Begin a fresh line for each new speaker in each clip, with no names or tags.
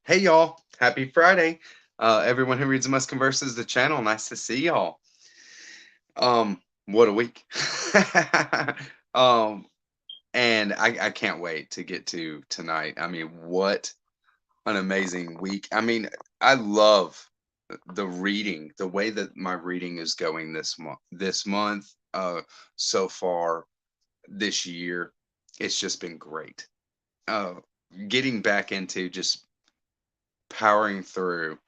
Hey y'all, happy Friday. Everyone who reads Must Converses the channel, nice to see y'all. What a week. um, and I can't wait to get to tonight. I mean, what an amazing week. I mean, I love the reading, the way that my reading is going this month, so far this year. It's just been great. Uh, Getting back into just powering through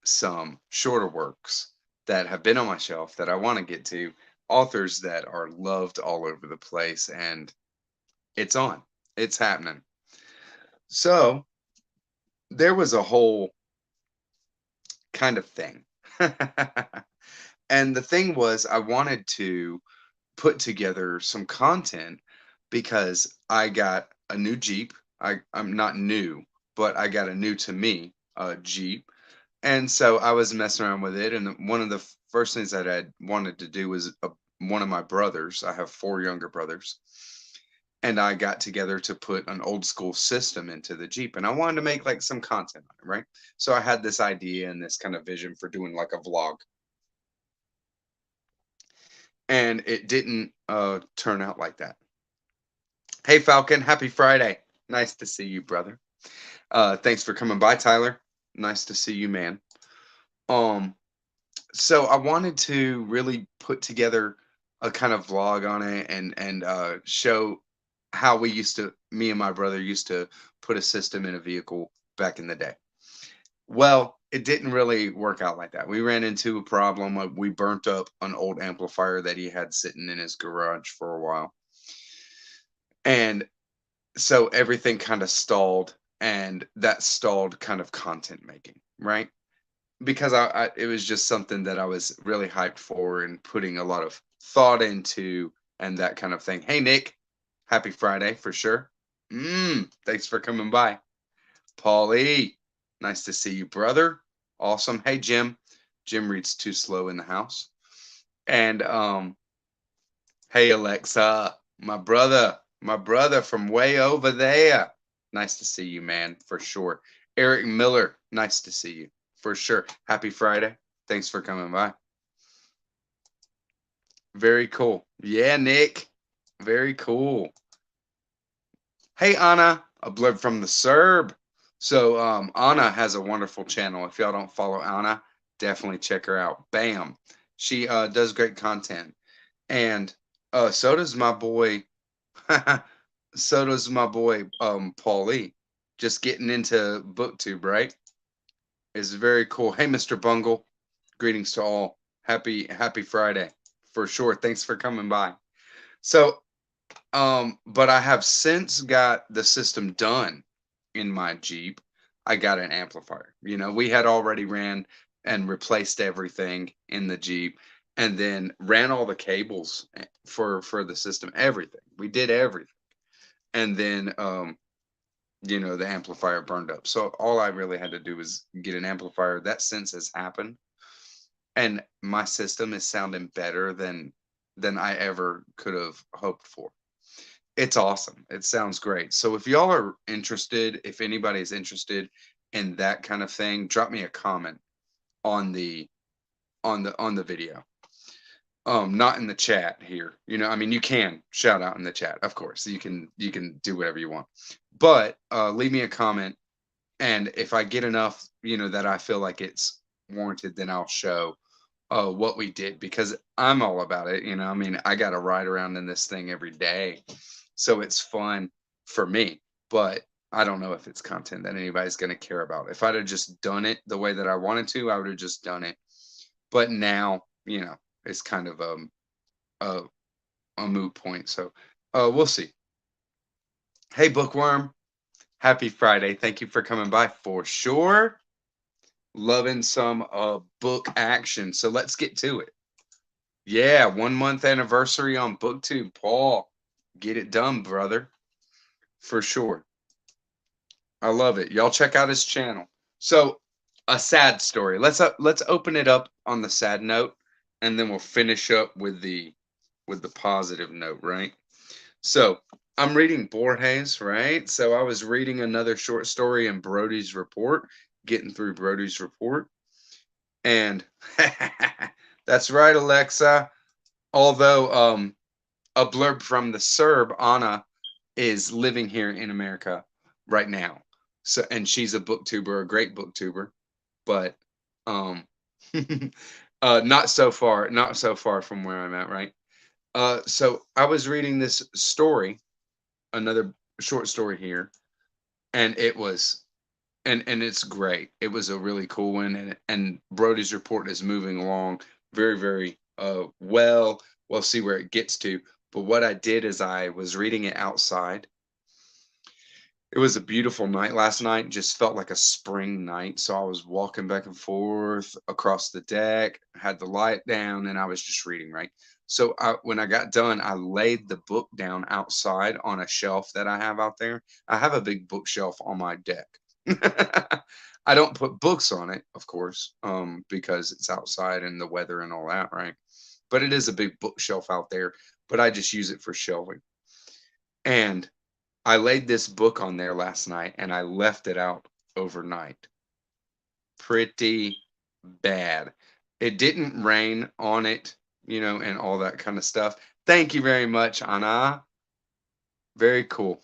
some shorter works that have been on my shelf that I want to get to, authors that are loved all over the place, and it's on. It's happening. So there was a whole kind of thing. And the thing was, I wanted to put together some content because I got a new Jeep. I'm not new, but I got a new to me Jeep. And so I was messing around with it, and one of the first things that I wanted to do was one of my brothers. I have four younger brothers, and I got together to put an old school system into the Jeep, and I wanted to make like some content on it, right? So I had this idea and this kind of vision for doing like a vlog, and it didn't turn out like that. Hey Falcon, happy Friday! Nice to see you, brother. Thanks for coming by, Tyler. Nice to see you, man. Um, so I wanted to really put together a kind of vlog on it and show how me and my brother used to put a system in a vehicle back in the day. Well, it didn't really work out like that. We ran into a problem. We burnt up an old amplifier that he had sitting in his garage for a while, and so everything kind of stalled, and that stalled kind of content making, right? Because it was just something that I was really hyped for and putting a lot of thought into and that kind of thing. Hey Nick, happy Friday for sure. Thanks for coming by. Paulie, nice to see you, brother. Awesome. Hey Jim. Jim reads too slow in the house. And hey Alexa, my brother from way over there. Nice to see you, man, for sure. Eric Miller, nice to see you, for sure. Happy Friday. Thanks for coming by. Very cool. Yeah, Nick. Very cool. Hey, Anna, a blurb from the Serb. So, Anna has a wonderful channel. If y'all don't follow Anna, definitely check her out. Bam. She does great content. And so does my boy so does my boy Paulie. Just getting into booktube, right? Is very cool. Hey, Mr. Bungle. Greetings to all. Happy Friday. For sure. Thanks for coming by. So, but I have since got the system done in my Jeep. I got an amplifier. We had already ran and replaced everything in the Jeep and then ran all the cables for the system, everything. We did everything. And then the amplifier burned up. So all I really had to do was get an amplifier. That since has happened, and my system is sounding better than I ever could have hoped for. It's awesome. It sounds great. So if y'all are interested, if anybody's interested in that kind of thing, drop me a comment on the video. Not in the chat here. I mean, you can shout out in the chat, of course. You can do whatever you want. But leave me a comment, and if I get enough, that I feel like it's warranted, then I'll show what we did, because I'm all about it. I mean, I got to ride around in this thing every day, so it's fun for me. But I don't know if it's content that anybody's going to care about. If I'd have just done it the way that I wanted to, I would have just done it. But now, it's kind of a, a moot point. So we'll see. Hey, Bookworm. Happy Friday. Thank you for coming by for sure. Loving some book action. So let's get to it. Yeah, 1 month anniversary on BookTube. Paul, get it done, brother. For sure. I love it. Y'all check out his channel. So, a sad story. Let's open it up on the sad note, and then we'll finish up with the positive note, right? So, I'm reading Borges, right? So I was reading another short story in Brody's Report, getting through Brody's Report. And that's right, Alexa. Although a blurb from the Serb, Anna, is living here in America right now. So and she's a booktuber, a great booktuber, but um not so far from where I'm at, right? So I was reading this story, another short story here, and it was and it's great. It was a really cool one, and Brody's Report is moving along very, very well. We'll see where it gets to. But what I did is I was reading it outside. It was a beautiful night last night, just felt like a spring night. So I was walking back and forth across the deck, had the light down, and I was just reading, right? So when I got done, I laid the book down outside on a shelf that I have out there. I have a big bookshelf on my deck. I don't put books on it, of course, because it's outside and the weather and all that, right? But it is a big bookshelf out there, but I just use it for shelving. And I laid this book on there last night and I left it out overnight. Pretty bad. It didn't rain on it, and all that kind of stuff. Thank you very much, Anna. Very cool.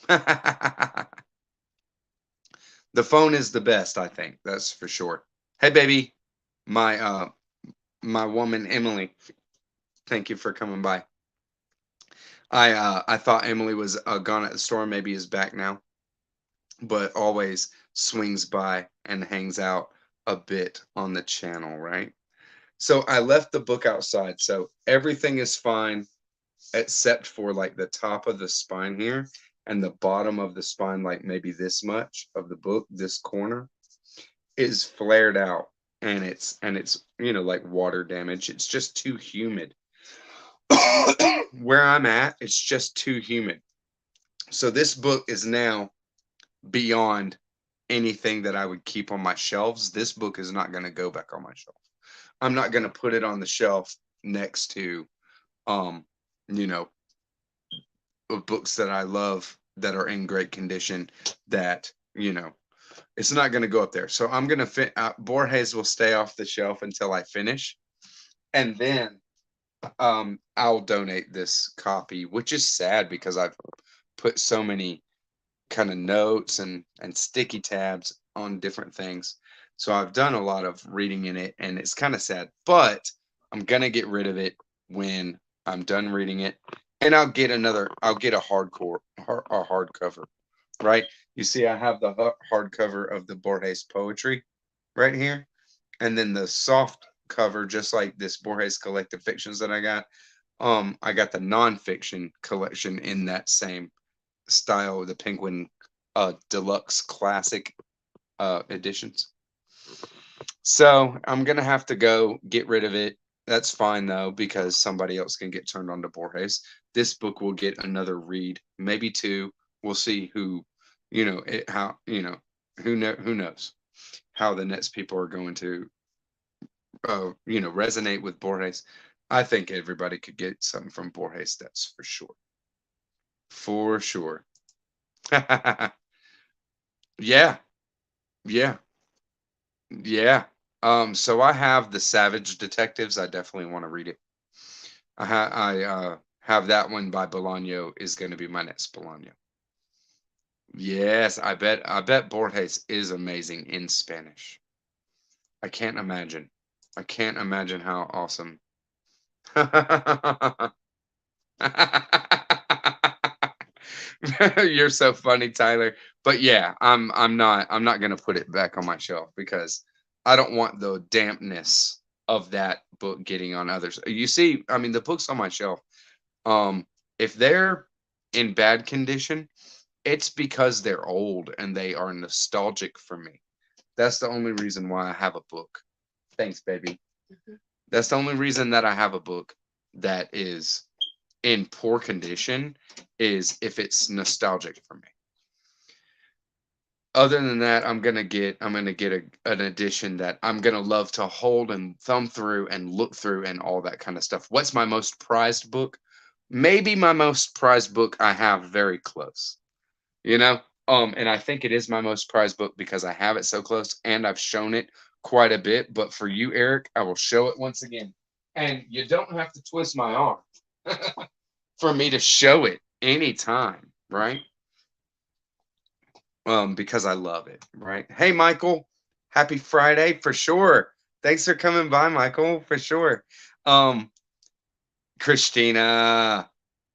The phone is the best, I think. That's for sure. Hey, baby, my my woman Emily. Thank you for coming by. I thought Emily was gone at the store. Maybe is back now, but always swings by and hangs out a bit on the channel, right? So I left the book outside, so everything is fine except for like the top of the spine here and the bottom of the spine, like maybe this much of the book, this corner is flared out, and it's like water damage. It's just too humid. Where I'm at, it's just too humid. So this book is now beyond anything that I would keep on my shelves. This book is not going to go back on my shelf. I'm not going to put it on the shelf next to um you know books that I love that are in great condition, that it's not going to go up there. So I'm going to fit Borges will stay off the shelf until I finish, and then I'll donate this copy, which is sad because I've put so many kind of notes and sticky tabs on different things. So I've done a lot of reading in it, and it's kind of sad, but I'm going to get rid of it when I'm done reading it, and I'll get a hardcover, right? You see I have the hardcover of the Borges poetry right here, and then the soft cover, just like this Borges collective fictions that I got the nonfiction collection in that same style, the Penguin deluxe classic editions. So I'm gonna have to go get rid of it. That's fine though, because somebody else can get turned on to Borges. This book will get another read, maybe two. We'll see who, how, who knows how the next people are going to, resonate with Borges. I think everybody could get something from Borges. That's for sure. For sure. Yeah, yeah, yeah. So I have the Savage Detectives. I definitely want to read it. I have that one by Bolaño is going to be my next Bolaño. Yes, I bet Borges is amazing in Spanish. I can't imagine. I can't imagine how awesome. You're so funny, Tyler. But yeah, I'm not gonna put it back on my shelf because I don't want the dampness of that book getting on others. You see, I mean the books on my shelf, um, if they're in bad condition, it's because they're old and they are nostalgic for me. That's the only reason why I have a book. Thanks, baby. That's the only reason that I have a book that is in poor condition, is if it's nostalgic for me. Other than that, I'm gonna get an edition that I'm gonna love to hold and thumb through and look through and all that kind of stuff. What's my most prized book? maybe my most prized book I have very close, you know? And I think it is my most prized book because I have it so close and I've shown it quite a bit. But for you, Eric, I will show it once again. And you don't have to twist my arm for me to show it anytime, right? Because I love it, right? Hey, Michael, happy Friday for sure. Thanks for coming by, Michael, for sure. Um, Christina,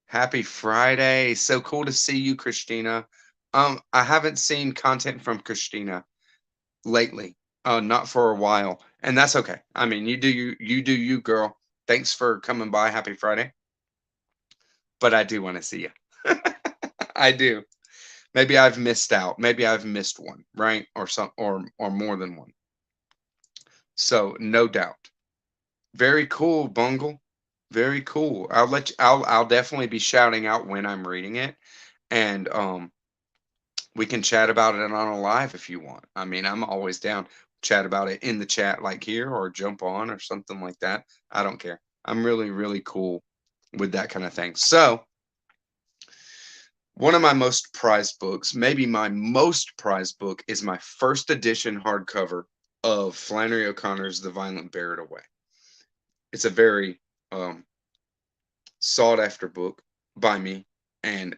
happy Friday. So cool to see you, Christina. I haven't seen content from Christina lately. Not for a while, and that's okay. I mean, you do you, girl. Thanks for coming by. Happy Friday. But I do want to see you. I do. Maybe I've missed out. Maybe I've missed one, right? Or some or more than one. So no doubt. Very cool, Bungle. Very cool. I'll definitely be shouting out when I'm reading it. And we can chat about it on a live if you want. I mean, I'm always down. Chat about it in the chat like here or jump on or something like that. I don't care. I'm really, really cool with that kind of thing. So, one of my most prized books, maybe my most prized book, is my first edition hardcover of Flannery O'Connor's The Violent Bear It Away. It's a very sought after book by me and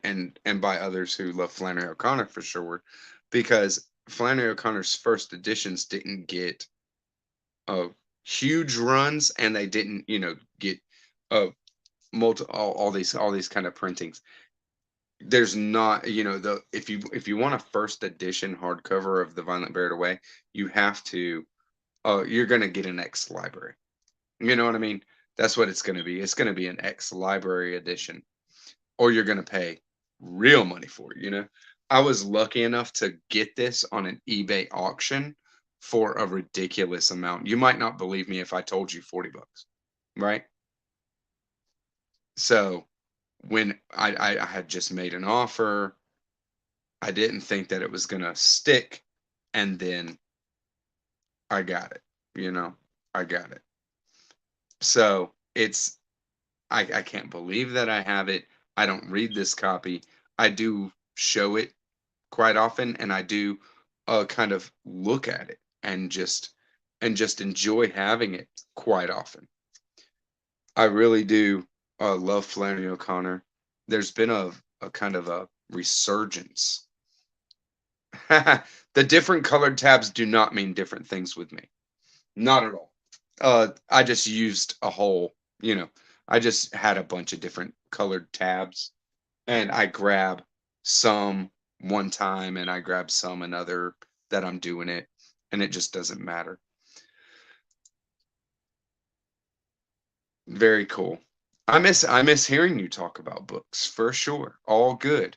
by others who love Flannery O'Connor for sure, because Flannery O'Connor's first editions didn't get uh huge runs and they didn't, get uh all these kind of printings. There's not, the if you want a first edition hardcover of The Violent Bear It Away, you have to you're gonna get an X library. You know what I mean? That's what it's gonna be. It's gonna be an X library edition, or you're gonna pay real money for it. I was lucky enough to get this on an eBay auction for a ridiculous amount. You might not believe me if I told you $40, right? So when I had just made an offer, I didn't think that it was gonna stick, and then I got it. You know, I got it. So I can't believe that I have it. I don't read this copy. I do show it quite often, and I do kind of look at it and just enjoy having it quite often. I really do love Flannery O'Connor. There's been a kind of a resurgence. The different colored tabs do not mean different things with me. Not at all. I just used a whole, I just had a bunch of different colored tabs and I grab some one time and I grab some another that I'm doing it, and it just doesn't matter. Very cool. I miss hearing you talk about books for sure. All good.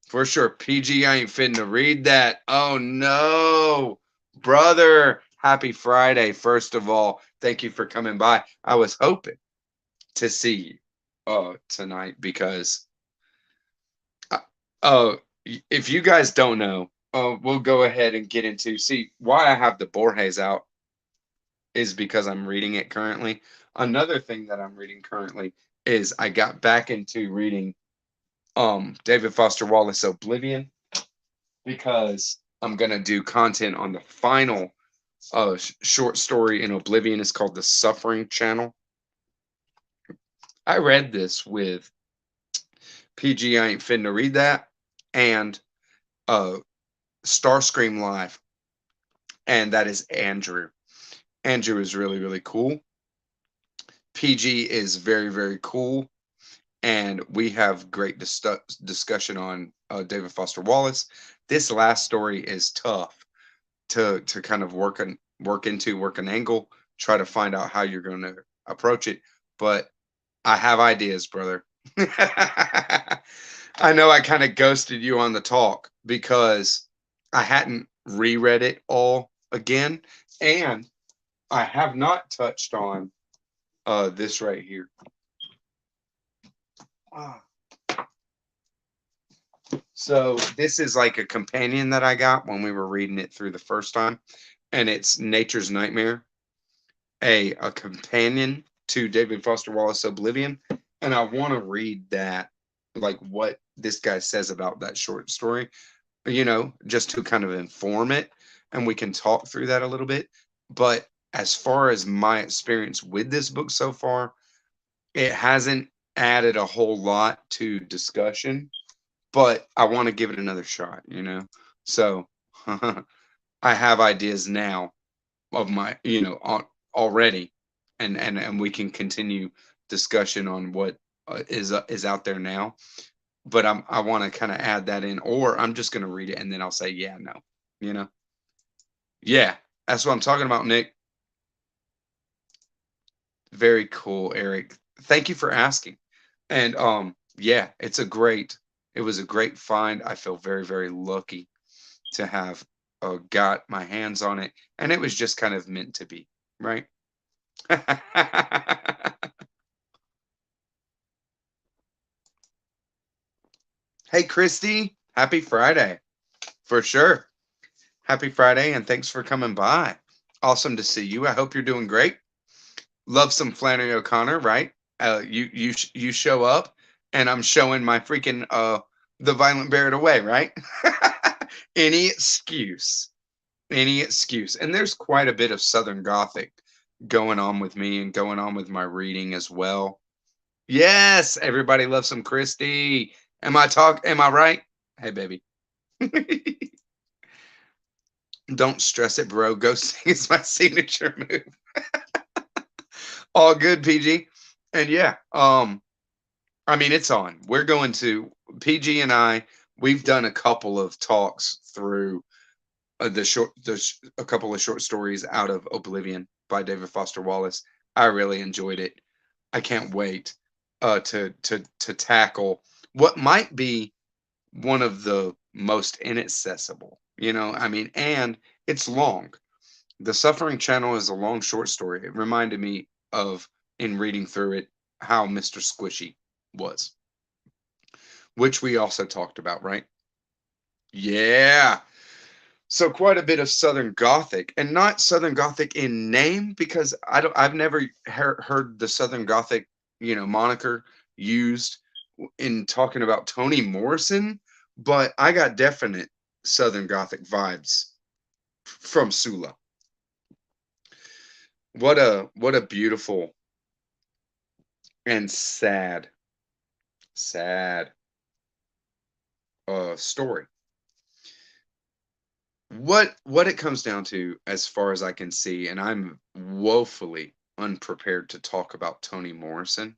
For sure. PG, I ain't fitting to read that. Oh no, brother. Happy Friday. First of all, thank you for coming by. I was hoping to see you tonight because uh, uh if you guys don't know, we'll go ahead and get into see why I have the Borges out is because I'm reading it currently. Another thing that I'm reading currently is I got back into reading David Foster Wallace Oblivion because I'm gonna do content on the final short story in Oblivion. It's called The Suffering Channel. I read this with PG. I ain't finna read that, and uh, Starscream Live, and that is Andrew. Andrew is really really cool. PG is very very cool, and we have great discussion on David Foster Wallace. This last story is tough to kind of work an angle, try to find out how you're going to approach it. But I have ideas, brother. I know I kind of ghosted you on the talk because I hadn't reread it all again, and I have not touched on this right here. Ah. So this is like a companion that I got when we were reading it through the first time, and it's Nature's Nightmare, a companion to David Foster Wallace Oblivion, and I want to read that, like what this guy says about that short story, just to kind of inform it, and we can talk through that a little bit. But as far as my experience with this book so far, it hasn't added a whole lot to discussion, but I want to give it another shot. So I have ideas now of my, already, and we can continue discussion on what is out there now. But I want to kind of add that in, or I'm just going to read it and then I'll say yeah, no, you know. Yeah, that's what I'm talking about, Nick. Very cool, Eric. Thank you for asking. And yeah, it was a great find. I feel very, very lucky to have got my hands on it, and it was just kind of meant to be, right? Hey, Christy, happy Friday for sure. Happy Friday, and thanks for coming by. Awesome to see you. I hope you're doing great. Love some Flannery O'Connor, right? You show up, and I'm showing my freaking the Violent Barrett away, right? Any excuse, any excuse, and there's quite a bit of Southern Gothic going on with me and going on with my reading as well. Yes, everybody loves some Christie. Am I right? Hey, baby. Don't stress it, bro. Ghosting is my signature move. All good, PG. And yeah, I mean it's on. We're going to PG and I. We've done a couple of talks through a couple of short stories out of Oblivion by David Foster Wallace. I really enjoyed it. I can't wait to tackle what might be one of the most inaccessible. I mean, and it's long. The Suffering Channel is a long short story. It reminded me of, in reading through it, how Mr. Squishy was, which we also talked about, right? Yeah. So quite a bit of Southern Gothic, and not Southern Gothic in name, because I've never heard the Southern Gothic, moniker used in talking about Toni Morrison, but I got definite Southern Gothic vibes from Sula. What a beautiful and sad story. What it comes down to, as far as I can see, and I'm woefully unprepared to talk about Toni Morrison,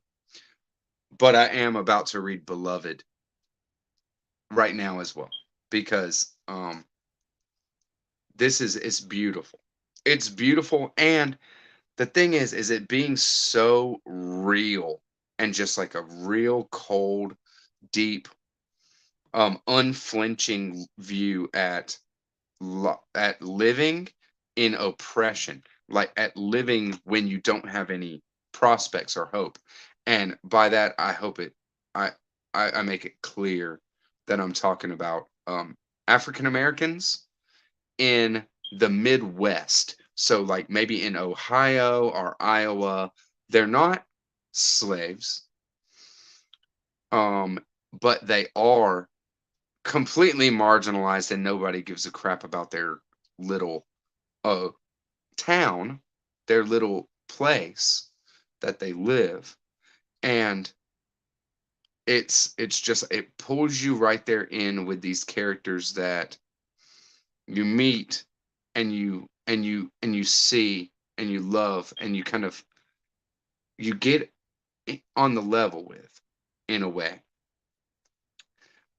but I am about to read Beloved right now as well, because this is it's beautiful. It's beautiful, and the thing is it being so real, and just like a real cold, deep, unflinching view at living in oppression, like at living when you don't have any prospects or hope. And by that, I hope I, I make it clear that I'm talking about African Americans in the Midwest. So, like maybe in Ohio or Iowa, they're not slaves, but they are completely marginalized, and nobody gives a crap about their little uh, town, their little place that they live. And it's just, it pulls you right there in with these characters that you meet, and you see, and you love, and you kind of, you get on the level with, in a way.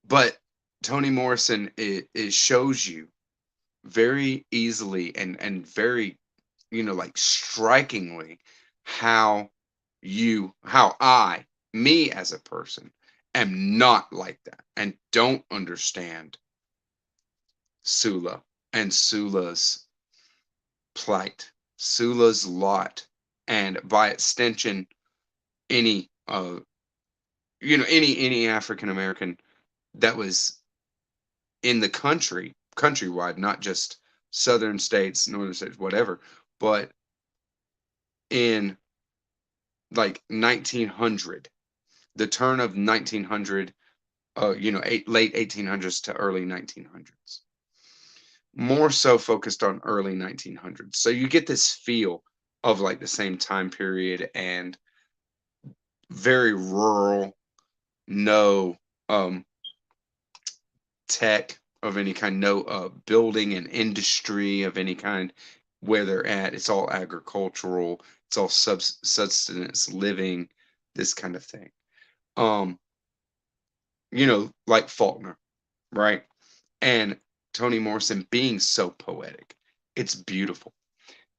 But Toni Morrison, it shows you very easily, and very, like strikingly, how me as a person am not like that, and don't understand Sula, and Sula's plight, Sula's lot, and by extension, any any African American that was in the countrywide, not just southern states, northern states, whatever, but in like 1900. the turn of 1900, late 1800s to early 1900s. More so focused on early 1900s. So you get this feel of like the same time period and very rural, no tech of any kind, no building and industry of any kind where they're at. It's all agricultural, it's all subsistence living, this kind of thing. Um, like Faulkner, right? And Toni Morrison being so poetic. It's beautiful.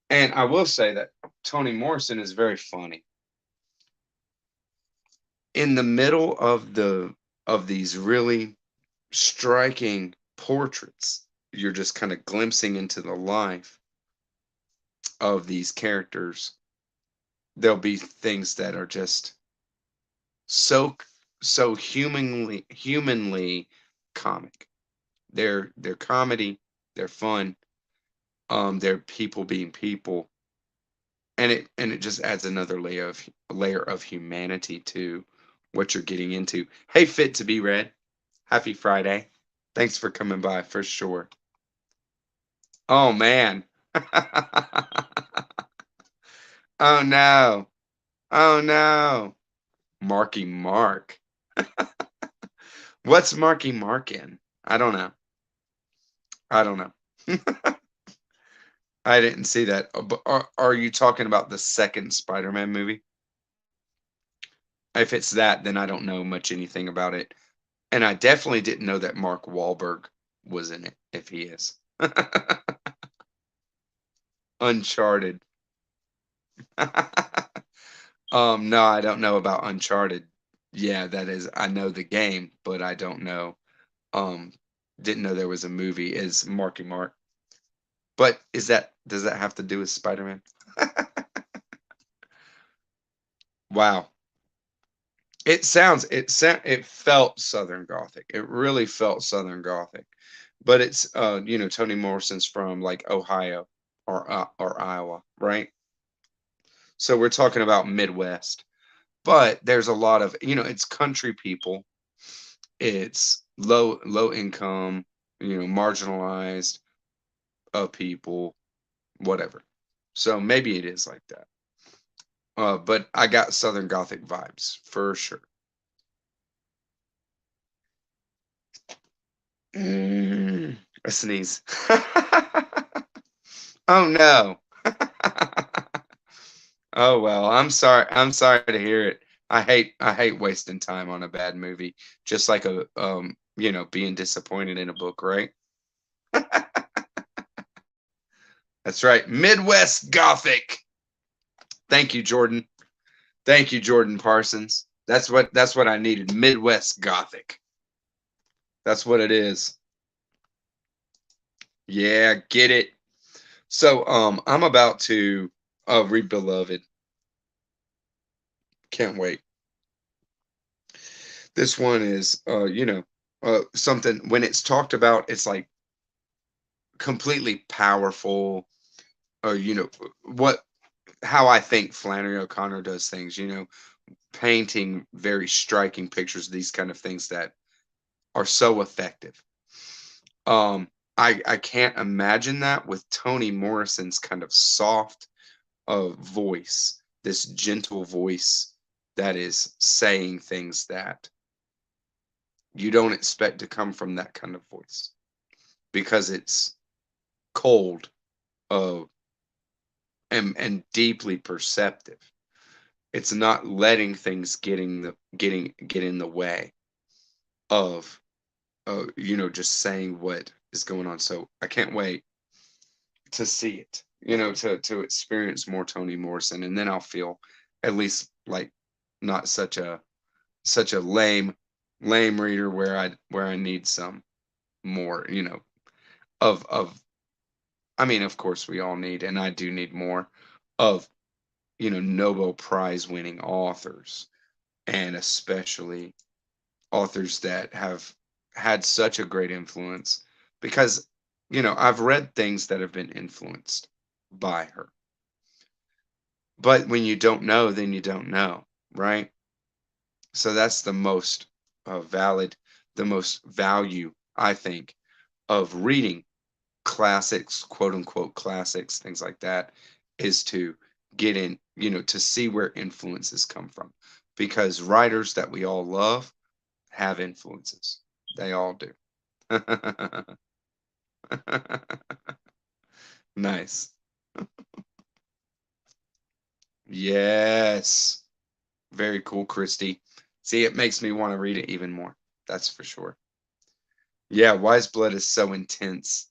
And I will say that Toni Morrison is very funny. In the middle of these really striking portraits, you're just kind of glimpsing into the life of these characters. There'll be things that are just so humanly comic. They're comedy, they're fun, they're people being people, and it just adds another layer of humanity to what you're getting into. Hey, Fit to be Read, happy Friday. Thanks for coming by for sure. Oh man. Oh no. Oh no. Marky Mark. What's Marky Mark in? I don't know. I don't know. I didn't see that. But are you talking about the second Spider-Man movie? If it's that, then I don't know much anything about it. And I definitely didn't know that Mark Wahlberg was in it, if he is. Uncharted. No, I don't know about Uncharted. Yeah, that is, I know the game, but I don't know. Um, didn't know there was a movie. Is Marky Mark? But does that have to do with Spider-Man? Wow. It felt Southern Gothic. It really felt Southern Gothic. But it's Toni Morrison's from like Ohio or Iowa, right? So we're talking about Midwest. But there's a lot of, it's country people. It's low income, marginalized people, whatever. So maybe it is like that. But I got Southern Gothic vibes for sure. A sneeze. Oh no. Oh well, I'm sorry. I'm sorry to hear it. I hate wasting time on a bad movie. Just like being disappointed in a book, right? That's right. Midwest Gothic. Thank you, Jordan. Thank you, Jordan Parsons. That's what I needed. Midwest Gothic. That's what it is. Yeah, get it. So I'm about to read Beloved. Can't wait. This one is something when it's talked about, it's like completely powerful. What how I think Flannery O'Connor does things, painting very striking pictures, these kind of things that are so effective. I can't imagine that with Toni Morrison's kind of soft voice, this gentle voice that is saying things that you don't expect to come from that kind of voice because it's cold uh, and deeply perceptive. It's not letting things get in the way of just saying what is going on. So I can't wait to see it, to experience more Toni Morrison, and then I'll feel at least like not such a lame reader where I need some more, of I mean, of course we all need, and I do need more of, Nobel Prize winning authors, and especially authors that have had such a great influence because, I've read things that have been influenced by her. But when you don't know, then you don't know, right? So that's the most valid, the most value, I think, of reading classics, quote unquote classics, things like that, is to get in, to see where influences come from. Because writers that we all love have influences. They all do. Nice. Yes. Very cool, Christy. See, it makes me want to read it even more. That's for sure. Yeah, Wise Blood is so intense.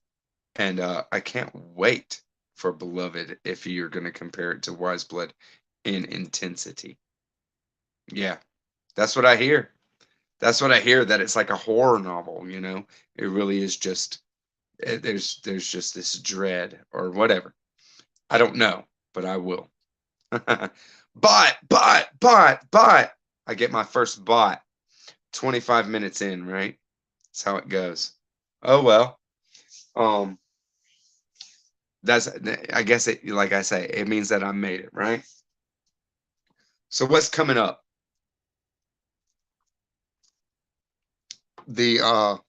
And I can't wait for Beloved if you're going to compare it to Wise Blood in intensity. Yeah, that's what I hear. That's what I hear, that it's like a horror novel. It really is just there's just this dread or whatever. I don't know, but I will. But I get my first bot 25 minutes in, right? That's how it goes. Oh well. Um that's I guess it, like I say, it means that I made it, right? So what's coming up? The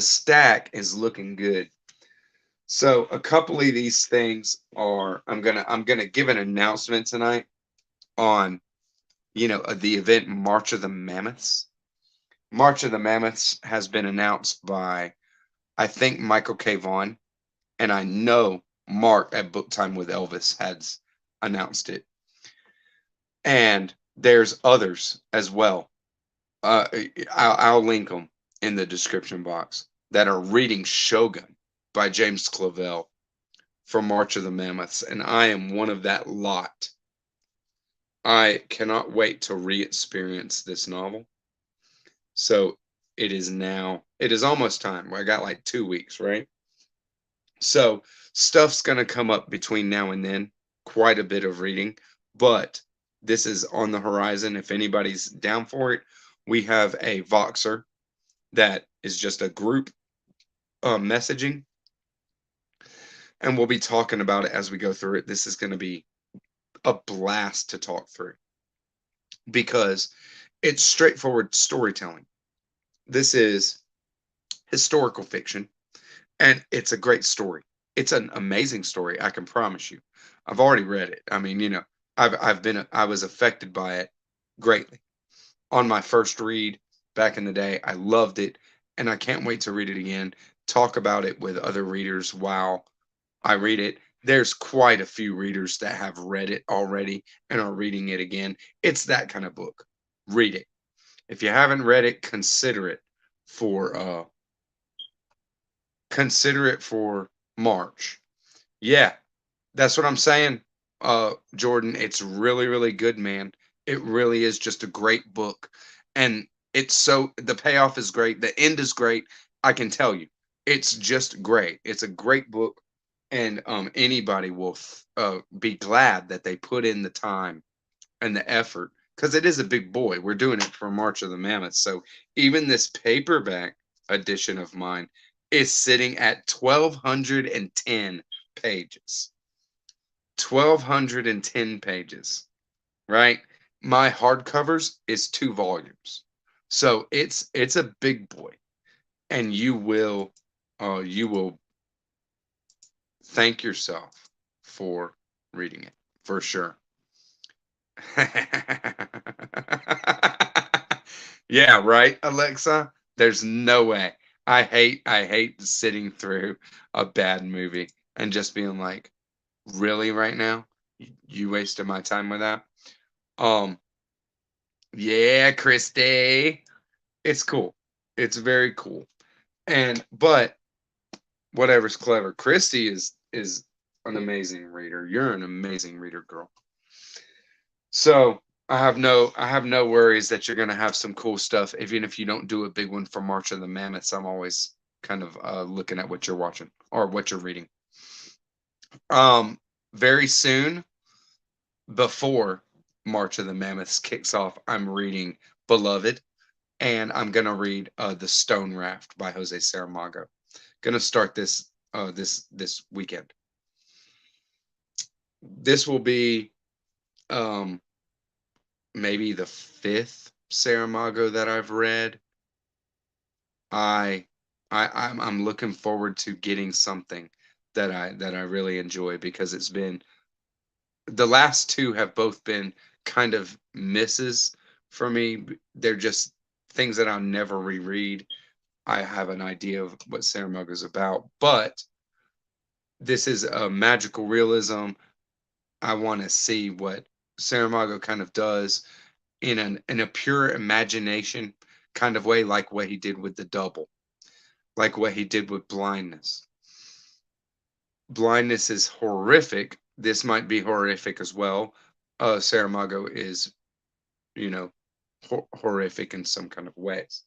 stack is looking good. So a couple of these things are I'm gonna give an announcement tonight on the event March of the Mammoths. March of the Mammoths has been announced by, I think, Michael K. Vaughn, and I know Mark at Book Time with Elvis has announced it. And there's others as well. I'll link them in the description box, that are reading Shogun by James Clavell for March of the Mammoths, and I am one of that lot. I cannot wait to re-experience this novel. So it is almost time. I got like 2 weeks, right? So stuff's going to come up between now and then, quite a bit of reading, but this is on the horizon. If anybody's down for it, we have a Voxer that is just a group messaging, and we'll be talking about it as we go through it. This is going to be a blast to talk through because it's straightforward storytelling. This is historical fiction, and it's a great story. It's an amazing story, I can promise you. I've already read it. I mean, I was affected by it greatly on my first read back in the day. I loved it, and I can't wait to read it again, talk about it with other readers while I read it. There's quite a few readers that have read it already and are reading it again. It's that kind of book. Read it. If you haven't read it, for consider it for March. Yeah, that's what I'm saying. Jordan, it's really, really good, man. It really is just a great book. And the payoff is great. The end is great. I can tell you. It's just great. It's a great book. And anybody will be glad that they put in the time and the effort, because it is a big boy. We're doing it for March of the Mammoth. So even this paperback edition of mine is sitting at 1,210 pages. 1,210 pages, right? My hardcovers is 2 volumes. So it's a big boy. And you will thank yourself for reading it, for sure. Yeah, right, Alexa? There's no way. I hate sitting through a bad movie and just being like, really right now? You wasted my time with that? Um, yeah, Christy. It's cool. It's very cool. But whatever's clever. Christy is an amazing reader. You're an amazing reader, girl. So I have no worries that you're gonna have some cool stuff, even if you don't do a big one for March of the Mammoths. I'm always kind of looking at what you're watching or what you're reading. Very soon, before March of the Mammoths kicks off, I'm reading Beloved, and I'm gonna read The Stone Raft by Jose Saramago. Gonna start this weekend. This will be maybe the 5th Saramago that I've read. I, I'm looking forward to getting something that I really enjoy, because it's been the last two have both been kind of misses for me. They're just things that I'll never reread. I have an idea of what Saramago's about, but this is a magical realism. I want to see what Saramago kind of does in a pure imagination kind of way, like what he did with The Double, like what he did with Blindness. Blindness is horrific. This might be horrific as well. Saramago is, you know, horrific in some kind of ways.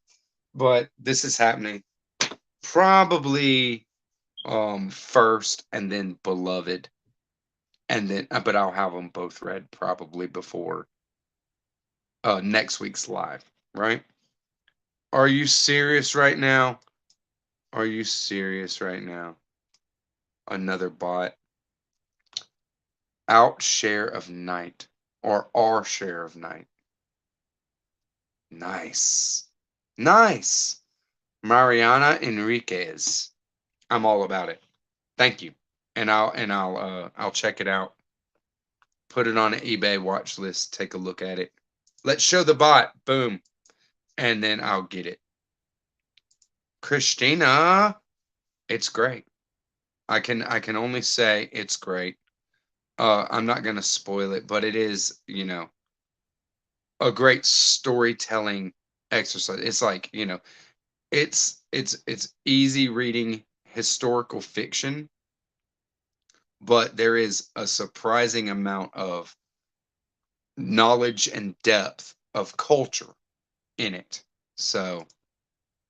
But this is happening probably first, and then Beloved, and then but I'll have them both read probably before next week's live, right? Are you serious right now? Are you serious right now? Another bot. Out share of night, or our share of night. Nice. Nice. Mariana Enriquez. I'm all about it. Thank you. And I'll check it out. Put it on an eBay watch list. Take a look at it. Let's show the bot. Boom. And then I'll get it. Christina, it's great. I can only say it's great. I'm not gonna spoil it, but it is, a great storytelling exercise. It's like, it's easy reading historical fiction, but there is a surprising amount of knowledge and depth of culture in it. So,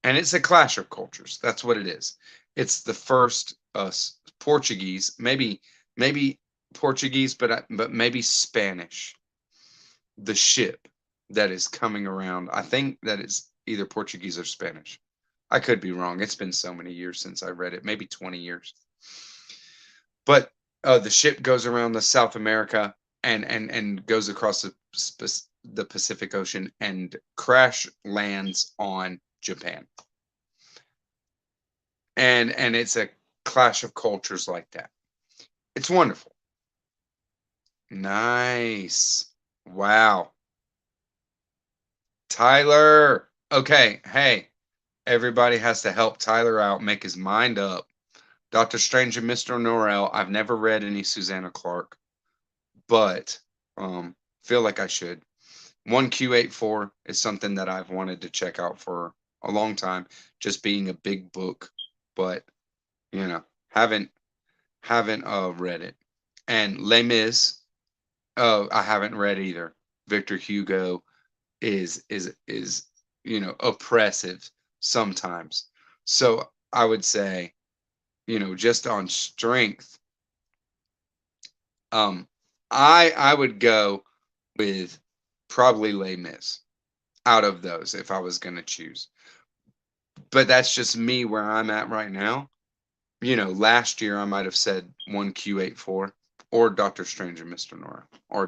and it's a clash of cultures. That's what it is. It's the first Portuguese, maybe Portuguese, but maybe Spanish. The ship that is coming around. I think that it's either Portuguese or Spanish. I could be wrong. It's been so many years since I read it, maybe 20 years. But the ship goes around the South America, and goes across the Pacific Ocean and crash lands on Japan. And it's a clash of cultures like that. It's wonderful. Nice. Wow. Tyler. Okay, hey, everybody has to help Tyler out, make his mind up. Doctor Strange and Mr. Norrell. I've never read any Susanna Clark, but feel like I should. 1Q84 is something that I've wanted to check out for a long time, just being a big book, but you know, haven't haven't read it. And Les Mis, I haven't read either. Victor Hugo is oppressive sometimes. So I would say, just on strength, um, I would go with probably Les Mis out of those if I was going to choose. But that's just me where I'm at right now. Last year I might have said 1Q84 or Doctor Strange and Mr. Nora, or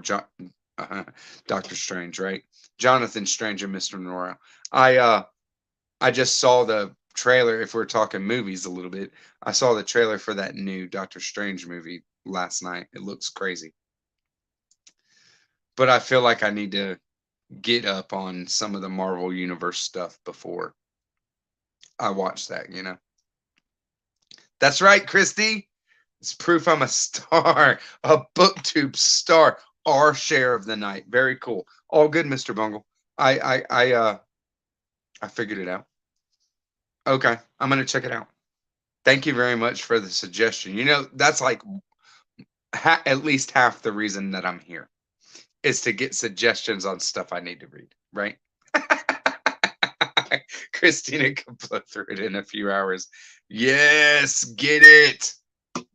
Doctor Strange, right? Jonathan Strange and Mr. Nora. I just saw the trailer. If we're talking movies a little bit, I saw the trailer for that new Doctor Strange movie last night. It looks crazy. But I feel like I need to get up on some of the Marvel Universe stuff before I watch that. That's right, Christy. It's proof I'm a star, a booktube star. Our share of the night. Very cool. All good, Mr. Bungle. I figured it out. Okay, I'm gonna check it out. Thank you very much for the suggestion. That's like at least half the reason that I'm here is to get suggestions on stuff I need to read, right? Christina can blow through it in a few hours. Yes, get it.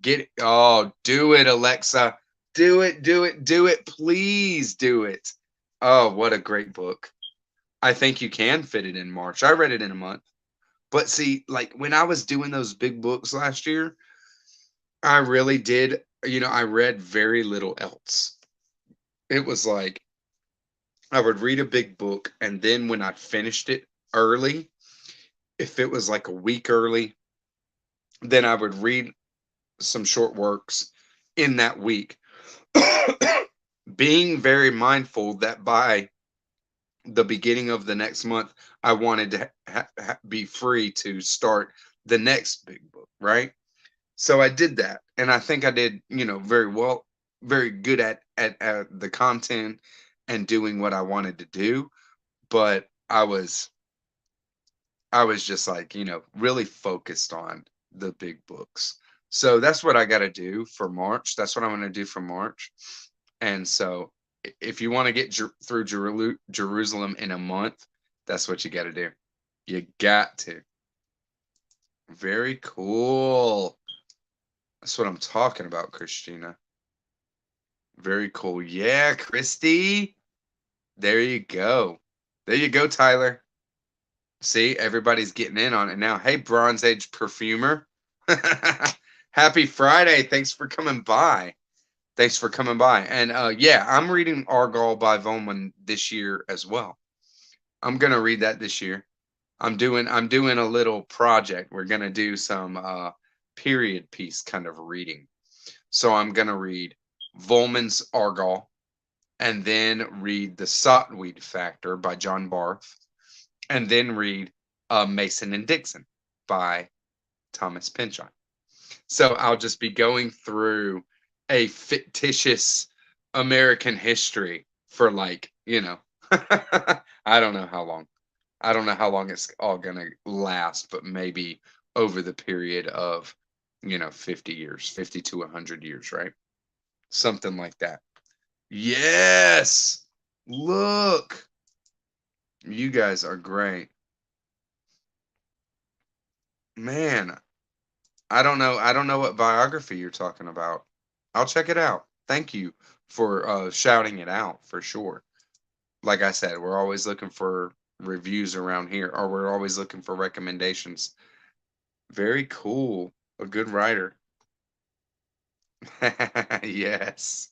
Get it. Oh, do it, Alexa. Do it, do it, do it. Please do it. Oh, what a great book. I think you can fit it in March. I read it in a month. But see, like when I was doing those big books last year, I really did, I read very little else. It was like I would read a big book, and then when I finished it early, if it was like a week early, then I would read some short works in that week, being very mindful that by the beginning of the next month, I wanted to be free to start the next big book, right? So I did that, and I think I did, very well, very good at the content and doing what I wanted to do. But I was just like, really focused on the big books. So that's what I got to do for March. That's what I'm going to do for March. And so if you want to get through Jerusalem in a month, that's what you got to do. You got to. Very cool. That's what I'm talking about, Christina. Very cool. Yeah, Christy. There you go. There you go, Tyler. See, everybody's getting in on it now. Hey, Bronze Age Perfumer. Happy Friday. Thanks for coming by. Thanks for coming by. And yeah, I'm reading Argyle by Volman this year as well. I'm gonna read that this year. I'm doing a little project. We're gonna do some period piece kind of reading. So I'm gonna read Volman's Argyle, and then read The Sotweed Factor by John Barth, and then read Mason and Dixon by Thomas Pynchon. So I'll just be going through a fictitious American history for I don't know how long. I don't know how long it's all going to last, but maybe over the period of, 50 years, 50 to 100 years, right? Something like that. Yes. Look. You guys are great. Man, I don't know what biography you're talking about. I'll check it out. Thank you for shouting it out for sure. Like I said, we're always looking for reviews around here, or we're always looking for recommendations. Very cool. A good writer. Yes.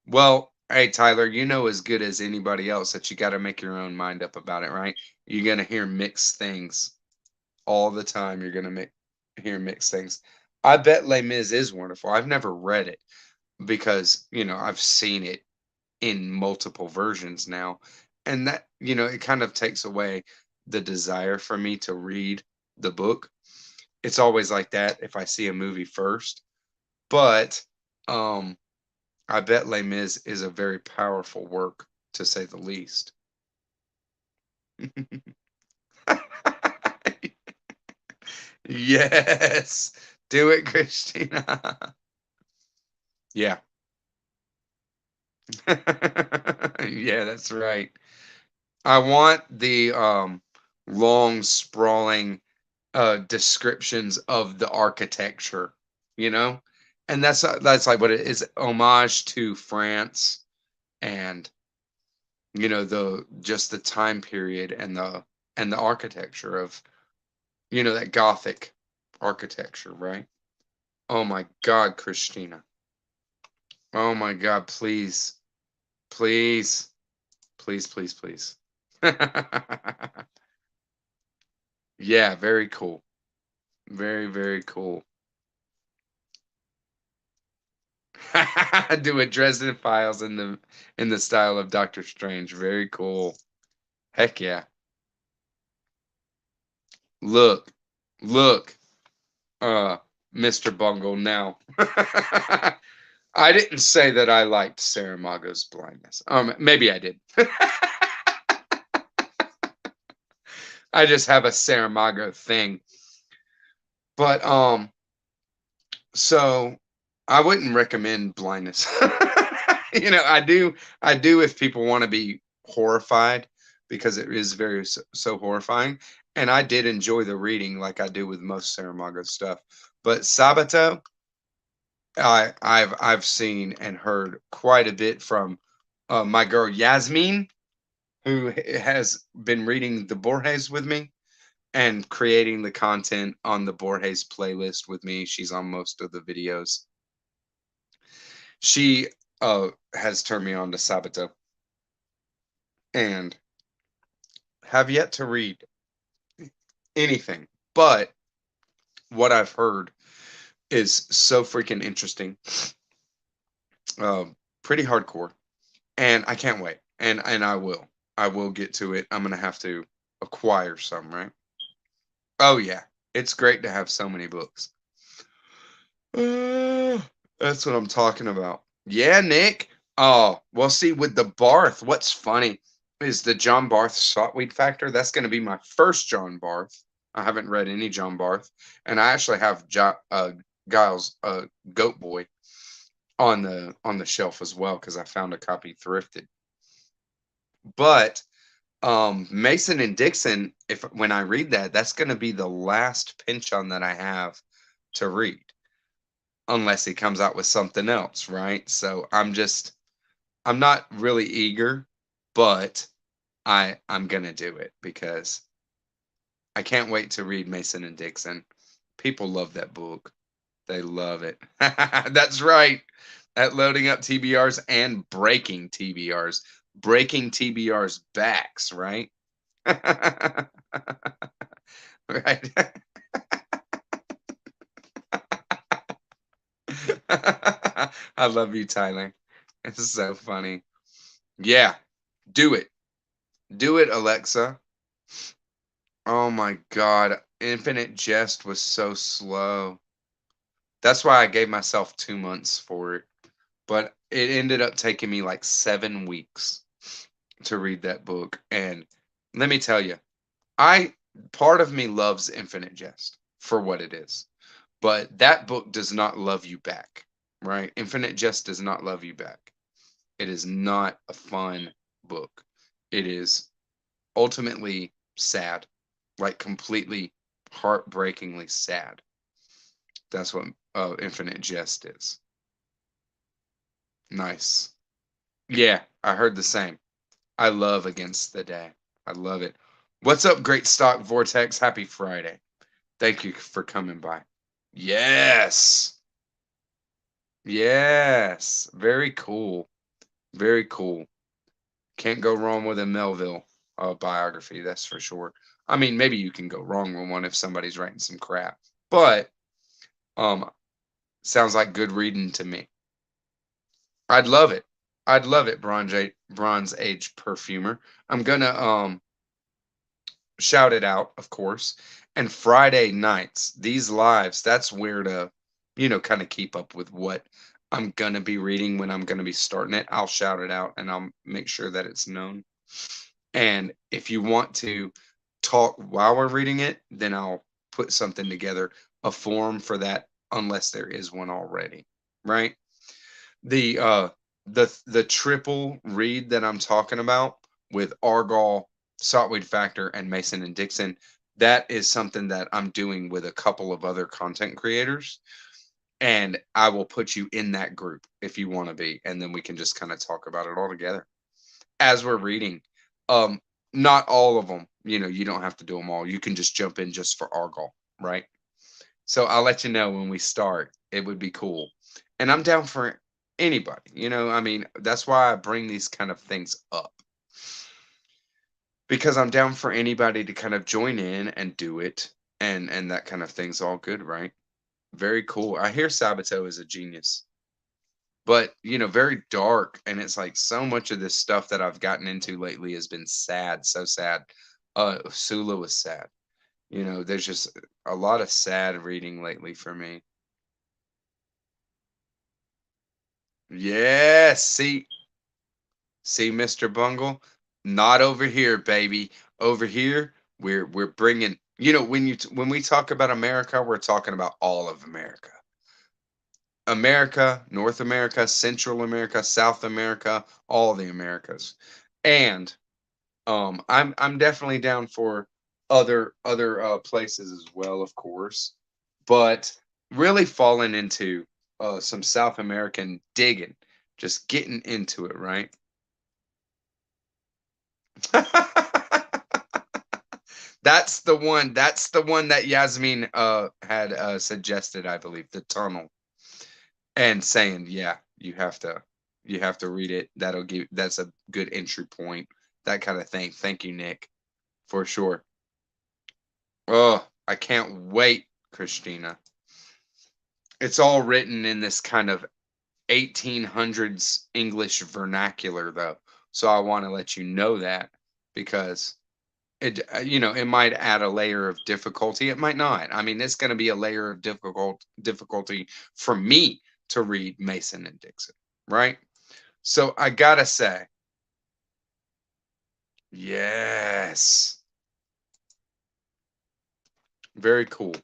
Well, hey Tyler, you know as good as anybody else that you got to make your own mind up about it, right? You're gonna hear mixed things all the time. You're gonna hear mixed things. I bet Les Mis is wonderful. I've never read it because I've seen it in multiple versions now, and that it kind of takes away the desire for me to read the book. It's always like that if I see a movie first, but um, I bet Les Mis is a very powerful work to say the least. Yes, do it, Christina. Yeah. Yeah, that's right. I want the long, sprawling descriptions of the architecture, you know? And that's like what it is, homage to France, and the just the time period and the architecture of that Gothic architecture, right? Oh my God, Christina. Oh my God, please. Please. Please, please, please. Yeah, very cool. Very, very cool. Do a Dresden Files in the style of Doctor Strange. Very cool. Heck yeah. Look, look, uh, Mr. Bungle now. I didn't say that I liked Saramago's blindness. Maybe I did. I just have a Saramago thing. But so I wouldn't recommend blindness. I do if people want to be horrified, because it is very so horrifying. And I did enjoy the reading like I do with most Saramago stuff. But Sabato, I've seen and heard quite a bit from my girl Yasmin, who has been reading the Borges with me and creating the content on the Borges playlist with me. She's on most of the videos. She has turned me on to Sabato. and have yet to read anything. But what I've heard is so freaking interesting, pretty hardcore, and I can't wait. And I will get to it. I'm gonna have to acquire some, right? Oh yeah, it's great to have so many books. Uh, that's what I'm talking about. Yeah, Nick. Oh, well, see, with the Barth, what's funny is the John Barth Saltweed Factor. That's going to be my first John Barth. I haven't read any John Barth, and I actually have Giles Goat Boy on the shelf as well because I found a copy thrifted. But Mason and Dixon, if when I read that, that's going to be the last pinch on that I have to read unless he comes out with something else, right? So I'm not really eager, but I'm gonna do it because I can't wait to read Mason and Dixon. People love that book. They love it. That's right. At loading up TBRs and breaking TBRs. Breaking TBRs backs, right? Right. I love you, Tyler. It's so funny. Yeah, do it. Do it, Alexa. Oh my God. Infinite Jest was so slow. That's why I gave myself 2 months for it. But it ended up taking me like 7 weeks to read that book. And let me tell you, I part of me loves Infinite Jest for what it is. But that book does not love you back, right? Infinite Jest does not love you back. It is not a fun book. It is ultimately sad, like completely heartbreakingly sad. That's what Infinite Jest is. Nice. Yeah, I heard the same. I love Against the Day. I love it. What's up, Great Stock Vortex? Happy Friday. Thank you for coming by. Yes. Yes. Very cool. Very cool. Can't go wrong with a Melville biography, that's for sure. I mean, maybe you can go wrong with one if somebody's writing some crap, but um, sounds like good reading to me. I'd love it. I'd love it, Bronze Age perfumer. I'm gonna shout it out, of course. And Friday nights, these lives, that's where to, kind of keep up with what I'm gonna be reading when I'm gonna be starting it. I'll shout it out and I'll make sure that it's known. And if you want to talk while we're reading it, then I'll put something together, a form for that, unless there is one already, right? The the triple read that I'm talking about with Argall, Saltweed Factor, and Mason and Dixon, that is something that I'm doing with a couple of other content creators. And I will put you in that group if you want to be, and then we can just kind of talk about it all together as we're reading. Um, Not all of them, you don't have to do them all. You can just jump in just for Argall, right? So I'll let you know when we start. It would be cool. And I'm down for anybody, I mean, that's why I bring these kind of things up. Because I'm down for anybody to kind of join in and do it and that kind of thing's all good, right? Very cool. I hear Sabato is a genius. But, very dark, and it's like so much of this stuff that I've gotten into lately has been sad, so sad. Sula was sad. There's just a lot of sad reading lately for me. Yes, see, Mr. Bungle, not over here, baby. Over here, we're bringing. When we talk about America, we're talking about all of America. America, North America, Central America, South America, all the Americas. And I'm definitely down for other places as well, of course. But really falling into some South American digging, just getting into it, right? That's the one that Yasmin had suggested, I believe, the tunnel, and saying, yeah, you have to read it. That's a good entry point that kind of thing. Thank you, Nick, for sure. Oh, I can't wait, Christina. It's all written in this kind of 1800s English vernacular, though. So I want to let you know that because it might add a layer of difficulty. It might not. I mean, it's going to be a layer of difficulty for me to read Mason and Dixon, right? So I gotta say, yes, very cool.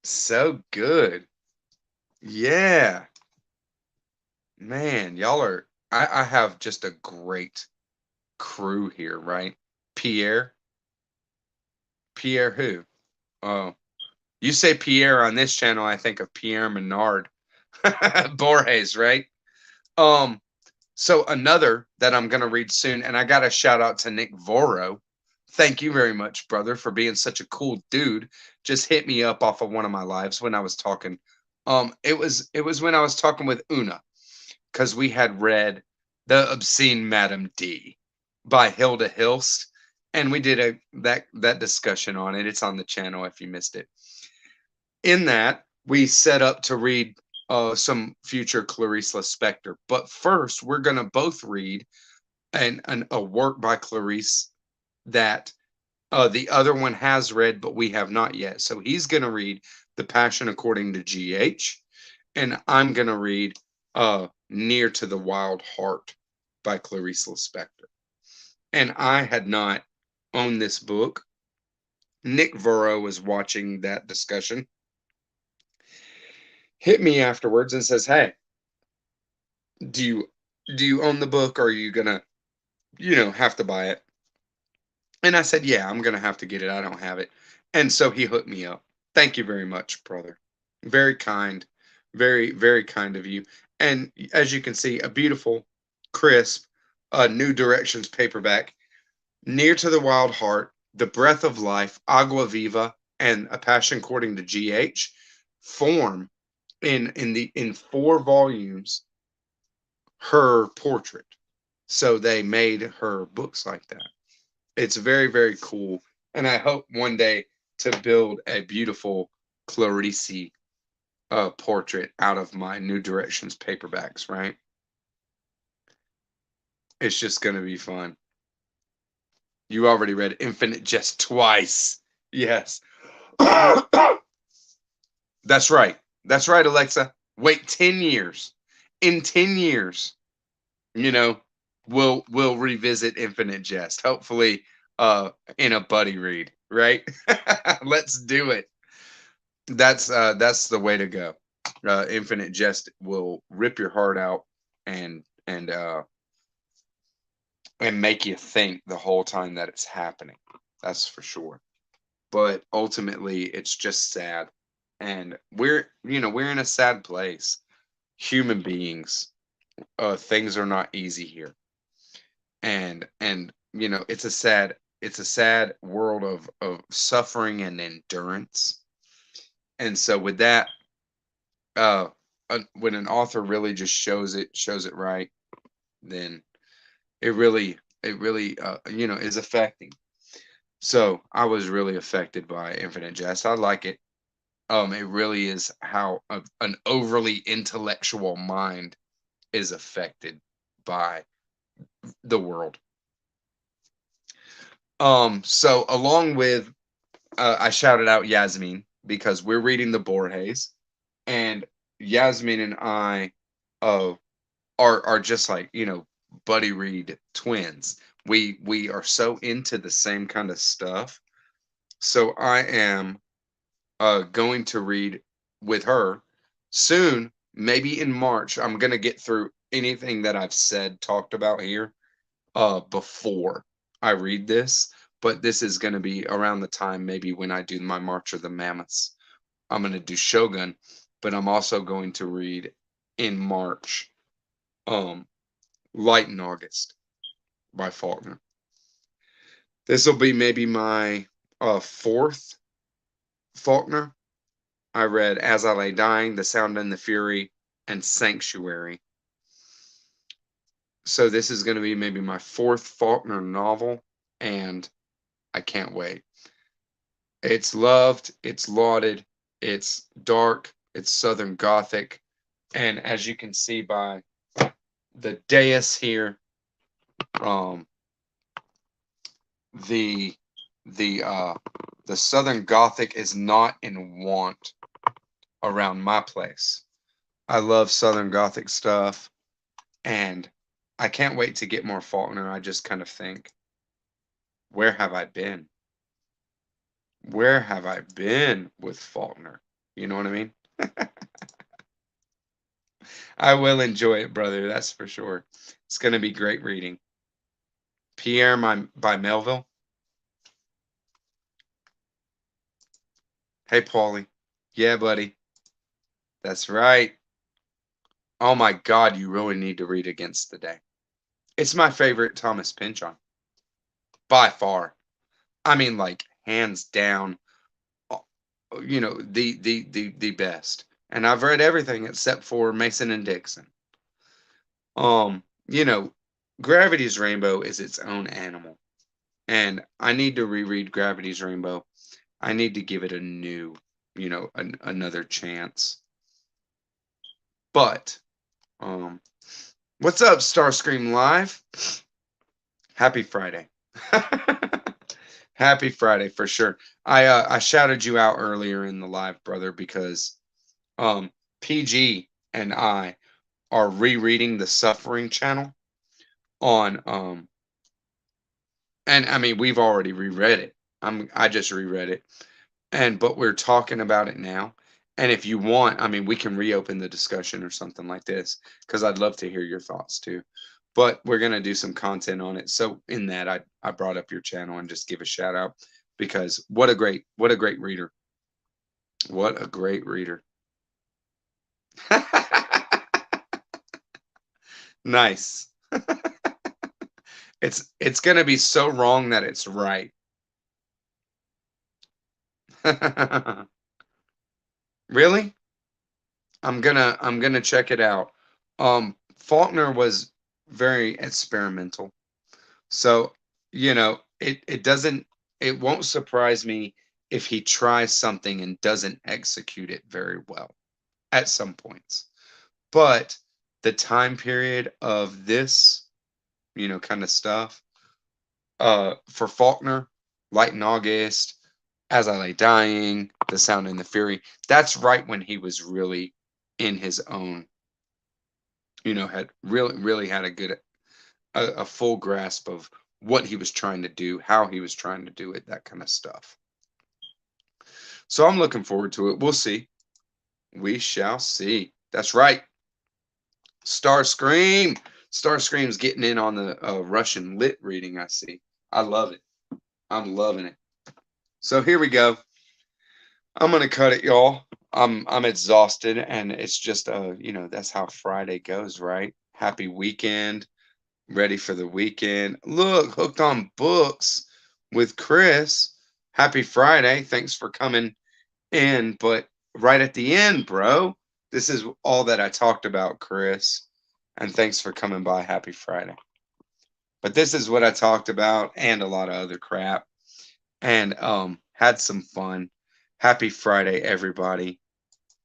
So good. Yeah, man, y'all are. I have just a great crew here, right? Pierre, Pierre who? Oh, you say Pierre on this channel, I think of Pierre Menard, Borges, right? Um, so another that I'm gonna read soon, and I got to shout out to Nick Voro. Thank you very much, brother, for being such a cool dude. Just hit me up off of one of my lives when I was talking. It was when I was talking with Una because we had read The Obscene Madam D by Hilda Hilst, and we did that discussion on it. It's on the channel if you missed it. In that, we set up to read some future Clarice Lispector. But first, we're going to both read a work by Clarice that the other one has read, but we have not yet. So he's going to read The Passion According to G.H., and I'm going to read Near to the Wild Heart by Clarice Lispector. And I had not owned this book. Nick Voro was watching that discussion, hit me afterwards and says, "Hey, do you own the book, or are you gonna, have to buy it?" And I said, "Yeah, I'm gonna have to get it. I don't have it." And so he hooked me up. Thank you very much, brother. Very kind, very, very kind of you. And as you can see, a beautiful, crisp, New Directions paperback, Near to the Wild Heart, The Breath of Life, Agua Viva, and A Passion According to G.H. form in 4 volumes her portrait. So they made her books like that. It's very, very cool. And I hope one day to build a beautiful Clarice portrait out of my New Directions paperbacks, right? It's just going to be fun. You already read Infinite Jest twice. Yes. That's right. That's right, Alexa. Wait 10 years. In 10 years, you know, we'll revisit Infinite Jest. Hopefully in a buddy read, right? Let's do it. That's the way to go. Infinite Jest will rip your heart out and and make you think the whole time that it's happening. That's for sure. But ultimately it's just sad. And we're in a sad place. Human beings. Things are not easy here. And it's a sad world of suffering and endurance. And so with that, when an author really just shows it right, then it really is affecting. So I was really affected by Infinite Jest. I like it. It really is how an overly intellectual mind is affected by the world. So along with I shouted out Yasmin because we're reading the Borges, and Yasmin and I uh are just like, buddy read twins. We are so into the same kind of stuff. So I am going to read with her soon, maybe in March. I'm gonna get through anything that I've talked about here before I read this, but this is gonna be around the time maybe when I do my March of the Mammoths. I'm gonna do Shogun, but I'm also going to read in March, um, Light in August by Faulkner. This will be maybe my fourth Faulkner. I read As I Lay Dying, The Sound and the Fury, and Sanctuary. So this is going to be maybe my fourth Faulkner novel, and I can't wait. It's loved, it's lauded, it's dark, it's Southern Gothic, and as you can see by the dais here, um, the the uh, the Southern Gothic is not in want around my place. I love Southern Gothic stuff, and I can't wait to get more Faulkner. I just kind of think, where have I been? Where have I been with Faulkner? You know what I mean? I will enjoy it, brother. That's for sure. It's going to be great reading. Pierre by Melville. Hey, Paulie. Yeah, buddy. That's right. Oh my God, you really need to read Against the Day. It's my favorite Thomas Pynchon. By far. I mean, like, hands down, the best. And I've read everything except for Mason and Dixon. Um, you know, Gravity's Rainbow is its own animal. And I need to reread Gravity's Rainbow. I need to give it a new, another chance. But, what's up, Starscream Live? Happy Friday. Happy Friday for sure. I shouted you out earlier in the live, brother, because PG and I are rereading the Suffering channel on and I mean we've already reread it. I just reread it. But we're talking about it now. And if you want, I mean we can reopen the discussion or something like this because I'd love to hear your thoughts too. But we're gonna do some content on it. So in that I brought up your channel and just give a shout out because what a great reader. What a great reader. Nice. It's gonna be so wrong that it's right. Really? I'm gonna check it out. Faulkner was very experimental. So, it won't surprise me if he tries something and doesn't execute it very well at some points. But the time period of this, kind of stuff, for Faulkner, Light in August, As I Lay Dying, The Sound and the Fury, that's right when he was really in his own, had really had a full grasp of what he was trying to do, how he was trying to do it, that kind of stuff. So I'm looking forward to it. We'll see. We shall see. That's right. Starscream. Starscream's getting in on the Russian lit reading, I see. I love it. I'm loving it. So here we go. I'm gonna cut it, y'all. I'm exhausted, and it's just that's how Friday goes, right? Happy weekend, ready for the weekend. Look, hooked on books with Chris. Happy Friday. Thanks for coming in. But right at the end, bro, this is all that I talked about, Chris. And thanks for coming by. Happy Friday. But this is what I talked about and a lot of other crap. And had some fun. Happy Friday, everybody.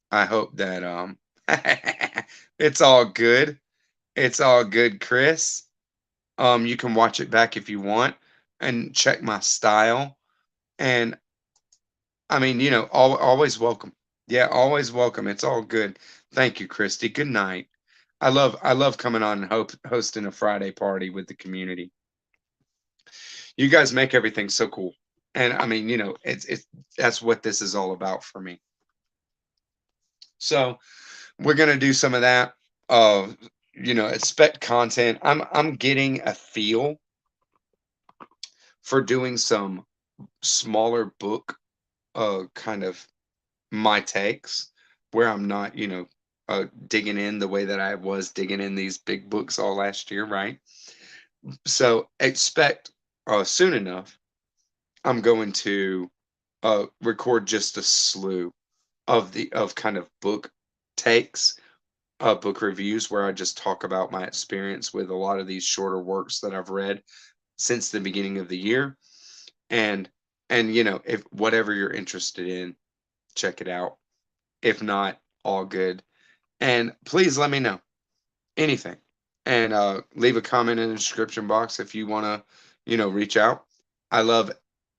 I hope that it's all good. It's all good, Chris. You can watch it back if you want and check my style. And I mean, always welcome. Yeah, always welcome. It's all good. Thank you, Christy. Good night. I love coming on and hosting a Friday party with the community. You guys make everything so cool. And I mean, it's that's what this is all about for me. So we're gonna do some of that. Expect content. I'm getting a feel for doing some smaller book kind of my takes where I'm not, digging in the way that I was digging in these big books all last year, right? So expect soon enough, I'm going to record just a slew of kind of book takes book reviews where I just talk about my experience with a lot of these shorter works that I've read since the beginning of the year. And if whatever you're interested in, check it out. If not, all good. And please let me know anything. And leave a comment in the description box if you want to, reach out. I love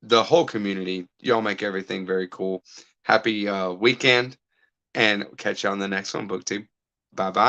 the whole community. Y'all make everything very cool. Happy weekend, and catch you on the next one, BookTube. Bye bye.